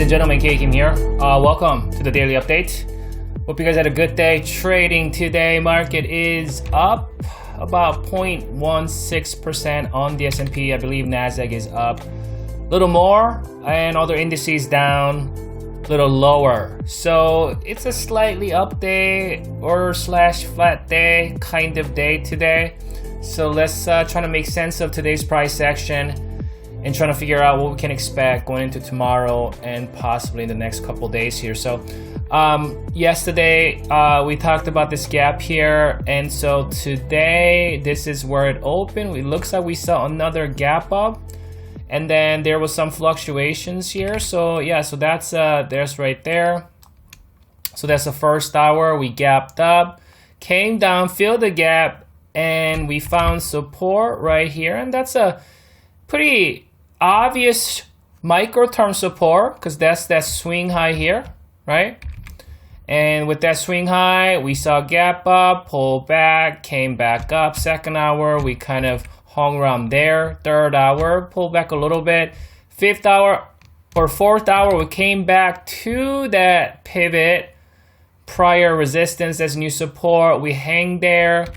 Ladies and gentlemen, K Kim here. Welcome to the daily update. Hope you guys had a good day trading today. Market is up about 0.16% on the S&P. I believe Nasdaq is up a little more, and other indices down a little lower. So it's a slightly up day or slash flat day kind of day today. So let's try to make sense of today's price action and trying to figure out what we can expect going into tomorrow and possibly in the next couple days here. So yesterday we talked about this gap here, and so today this is where it opened. It looks like we saw another gap up, and then there was some fluctuations here. So yeah, so that's there's right there. So that's the first hour. We gapped up, came down, filled the gap, and we found support right here, and that's a pretty obvious micro-term support because that's that swing high here, right? And with that swing high, we saw gap up, pull back, came back up. Second hour, we kind of hung around there. Third hour, pull back a little bit. Fifth hour or fourth hour, we came back to that pivot, prior resistance as new support. We hang there.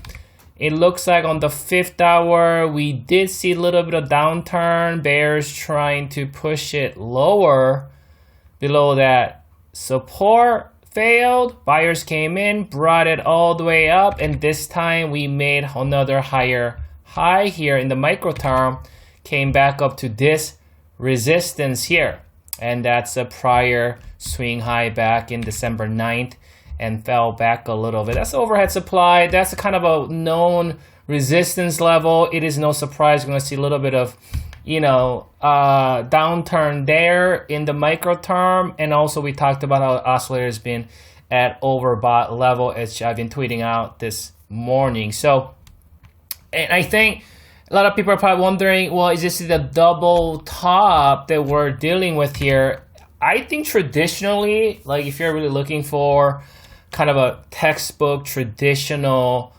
It looks like on the fifth hour, we did see a little bit of downturn. Bears trying to push it lower below that support. Failed. Buyers came in, brought it all the way up, and this time we made another higher high here in the micro term. Came back up to this resistance here. And that's a prior swing high back in December 9th. And fell back a little bit. That's overhead supply. That's a kind of a known resistance level. It is no surprise we're going to see a little bit of, downturn there in the micro term. And also we talked about how oscillator has been at overbought level, as I've been tweeting out this morning. So, and I think a lot of people are probably wondering, well, is this the double top that we're dealing with here? I think traditionally, like if you're really looking for kind of a textbook traditional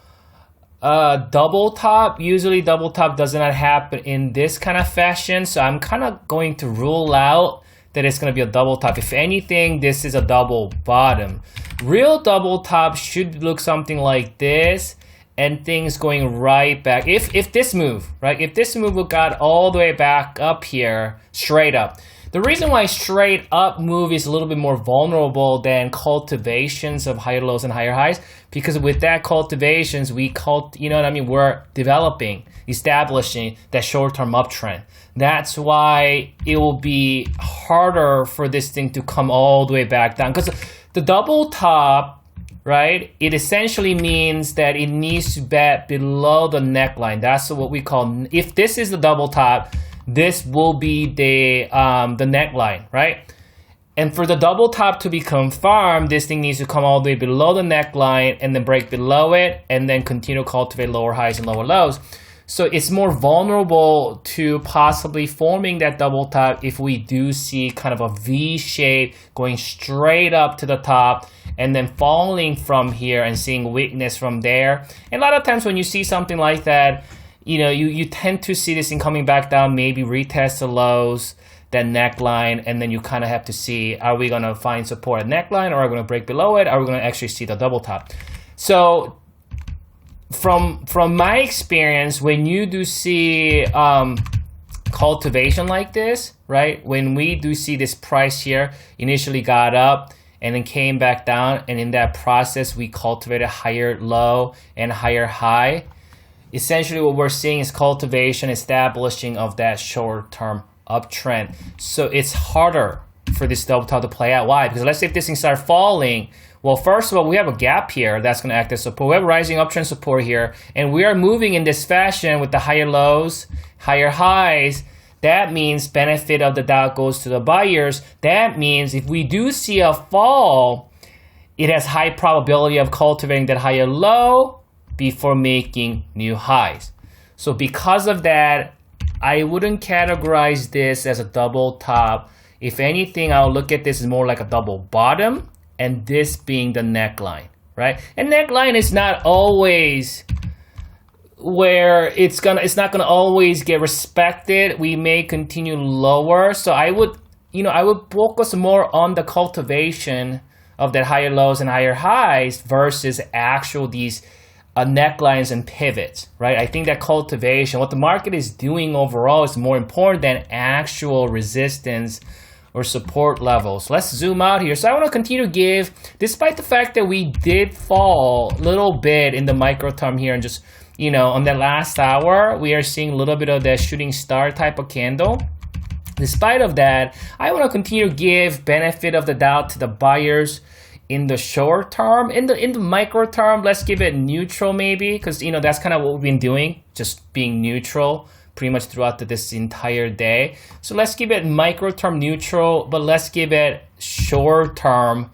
double top, usually double top does not happen in this kind of fashion. So I'm kind of going to rule out that it's going to be a double top. If anything, this is a double bottom. Real double top should look something like this, and things going right back. If this move, right? If this move got all the way back up here, straight up. The reason why straight up move is a little bit more vulnerable than cultivations of higher lows and higher highs, because with that cultivations, we're developing, establishing that short-term uptrend. That's why it will be harder for this thing to come all the way back down, because the double top, right, it essentially means that it needs to be below the neckline. That's what we call, if this is the double top, this will be the neckline, right? And for the double top to be confirmed, this thing needs to come all the way below the neckline and then break below it and then continue to cultivate lower highs and lower lows. So it's more vulnerable to possibly forming that double top if we do see kind of a V shape going straight up to the top and then falling from here and seeing weakness from there. And a lot of times when you see something like that, you tend to see this thing coming back down, maybe retest the lows, that neckline, and then you kind of have to see, are we going to find support at neckline, or are we going to break below it? Are we going to actually see the double top? So from my experience, when you do see cultivation like this, right? When we do see this price here, initially got up and then came back down, and in that process, we cultivated higher low and higher high. Essentially what we're seeing is cultivation, establishing of that short-term uptrend. So it's harder for this double top to play out. Why? Because let's say if this thing starts falling, well, first of all, we have a gap here that's going to act as support. We have rising uptrend support here, and we are moving in this fashion with the higher lows, higher highs. That means benefit of the doubt goes to the buyers. That means if we do see a fall, it has high probability of cultivating that higher low before making new highs. So because of that, I wouldn't categorize this as a double top. If anything, I'll look at this as more like a double bottom, and this being the neckline, right? And neckline is not always where it's not gonna always get respected. We may continue lower. So I would, I would focus more on the cultivation of that higher lows and higher highs versus actual these necklines and pivots, right? I think that cultivation, what the market is doing overall, is more important than actual resistance or support levels. Let's zoom out here. So I want to continue to give, despite the fact that we did fall a little bit in the micro term here, and just, on that last hour, we are seeing a little bit of that shooting star type of candle. Despite of that, I want to continue to give benefit of the doubt to the buyers in the short term. In the micro term, let's give it neutral maybe, because that's kind of what we've been doing, just being neutral pretty much throughout this entire day. So let's give it micro term neutral, but let's give it short term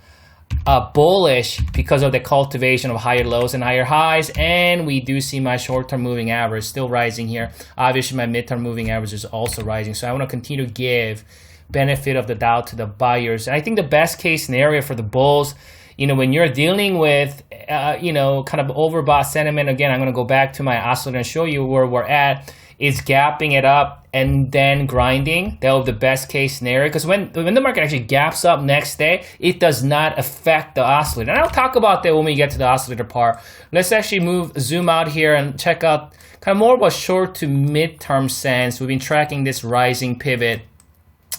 bullish because of the cultivation of higher lows and higher highs. And we do see my short-term moving average still rising here. Obviously, my mid-term moving average is also rising. So I want to continue to give benefit of the doubt to the buyers. And I think the best case scenario for the bulls, when you're dealing with, kind of overbought sentiment, again, I'm going to go back to my oscillator and show you where we're at, is gapping it up and then grinding. That will be the best case scenario, because when the market actually gaps up next day, it does not affect the oscillator. And I'll talk about that when we get to the oscillator part. Let's actually zoom out here and check out kind of more of a short to mid-term sense. We've been tracking this rising pivot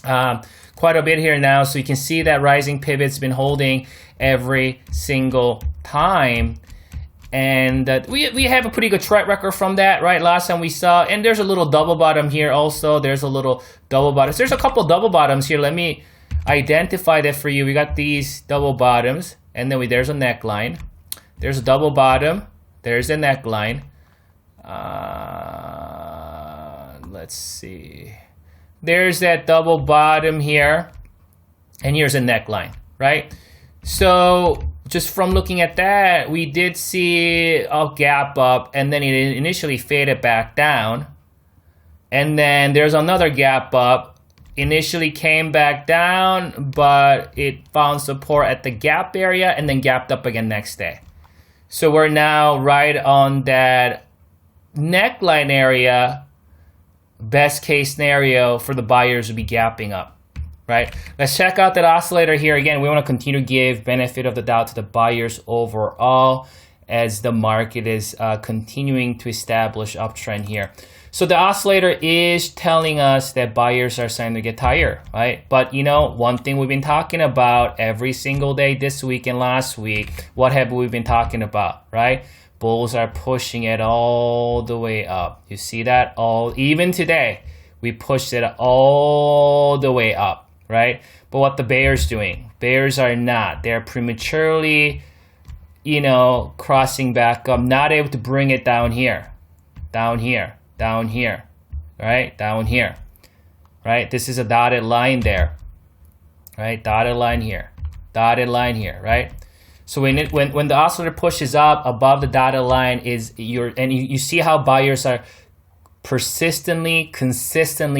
quite a bit here now, so you can see that rising pivot's been holding every single time. And we have a pretty good track record from that, right? Last time we saw, and there's a little double bottom here also. There's a little double bottom. So there's a couple double bottoms here. Let me identify that for you. We got these double bottoms, and then there's a neckline. There's a double bottom. There's a neckline. Let's see. There's that double bottom here, and here's a neckline, right? So just from looking at that, we did see a gap up, and then it initially faded back down. And then there's another gap up, initially came back down, but it found support at the gap area and then gapped up again next day. So we're now right on that neckline area. Best case scenario for the buyers would be gapping up. Right? Let's check out that oscillator here. Again, we want to continue to give benefit of the doubt to the buyers overall as the market is continuing to establish uptrend here. So the oscillator is telling us that buyers are starting to get tired, right? But one thing we've been talking about every single day this week and last week, what have we been talking about, right? Bulls are pushing it all the way up. You see that? Even today, we pushed it all the way up. Right? But what the bears doing? Bears are not. They're prematurely, crossing back up, not able to bring it down here, right? Down here, right? This is a dotted line there, right? Dotted line here, right? So when the oscillator pushes up above the dotted line you see how buyers are consistently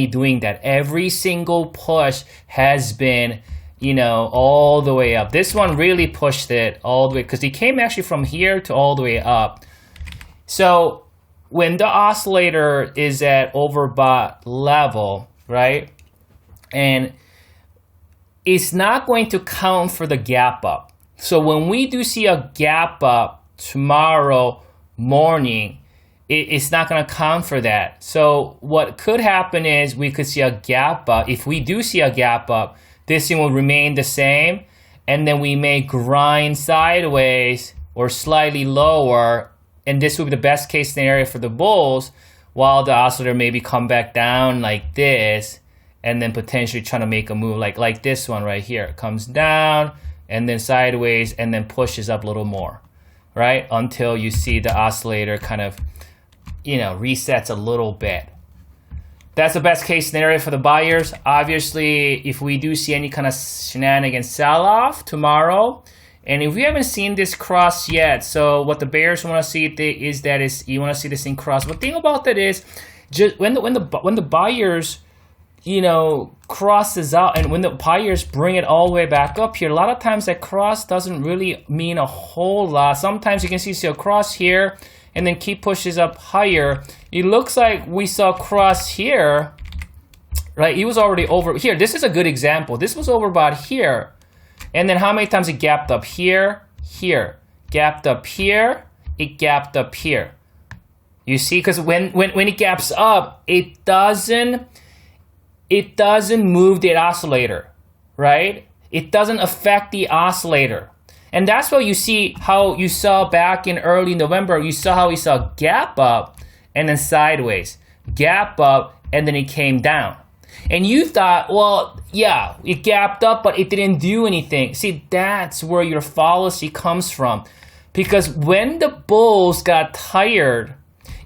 doing that. Every single push has been, all the way up. This one really pushed it all the way, because it came actually from here to all the way up. So when the oscillator is at overbought level, right, and it's not going to count for the gap up. So when we do see a gap up tomorrow morning, it's not going to count for that. So what could happen is we could see a gap up. If we do see a gap up, this thing will remain the same, and then we may grind sideways or slightly lower, and this would be the best case scenario for the bulls, while the oscillator maybe come back down like this, and then potentially trying to make a move like this one right here. It comes down and then sideways and then pushes up a little more, right? Until you see the oscillator kind of resets a little bit. That's the best case scenario for the buyers. Obviously, if we do see any kind of shenanigans sell-off tomorrow, and if we haven't seen this cross yet, so what the bears want to see is you want to see this thing cross. But the thing about that is, just when the buyers crosses out, and when the buyers bring it all the way back up here, a lot of times that cross doesn't really mean a whole lot. Sometimes you can see a cross here and then keep pushes up higher. It looks like we saw cross here right? It was already over here. This is a good example. This was overbought here. And then how many times it gapped up here, here, gapped up here, it gapped up here. You see, because when it gaps up, it doesn't move the oscillator, right? It doesn't affect the oscillator. And that's what you see how you saw back in early November. You saw how we saw gap up and then sideways, gap up, and then it came down. And you thought, well, yeah, it gapped up, but it didn't do anything. See, that's where your fallacy comes from. Because when the bulls got tired,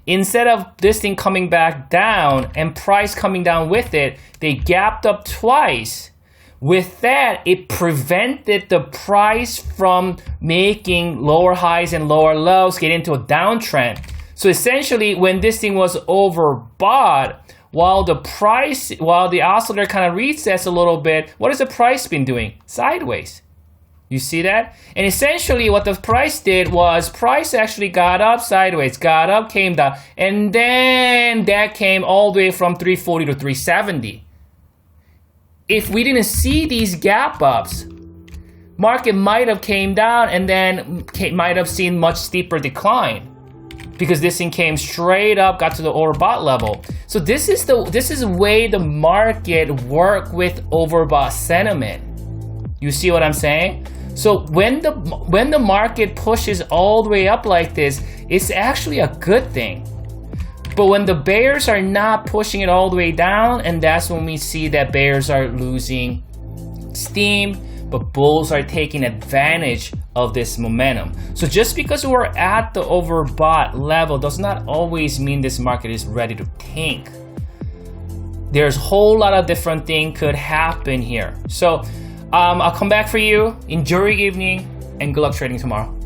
instead of this thing coming back down and price coming down with it, they gapped up twice. With that, it prevented the price from making lower highs and lower lows, get into a downtrend. So essentially, when this thing was overbought, while the oscillator kind of resets a little bit, what has the price been doing? Sideways. You see that? And essentially what the price did was price actually got up sideways, got up, came down, and then that came all the way from 340 to 370. If we didn't see these gap ups, market might have came down and then might have seen much steeper decline, because this thing came straight up, got to the overbought level. So this is the way the market work with overbought sentiment. You see what I'm saying? So when the market pushes all the way up like this, it's actually a good thing. But when the bears are not pushing it all the way down, and that's when we see that bears are losing steam, but bulls are taking advantage of this momentum. So just because we're at the overbought level does not always mean this market is ready to tank. There's a whole lot of different things could happen here. So I'll come back for you. Enjoy your evening and good luck trading tomorrow.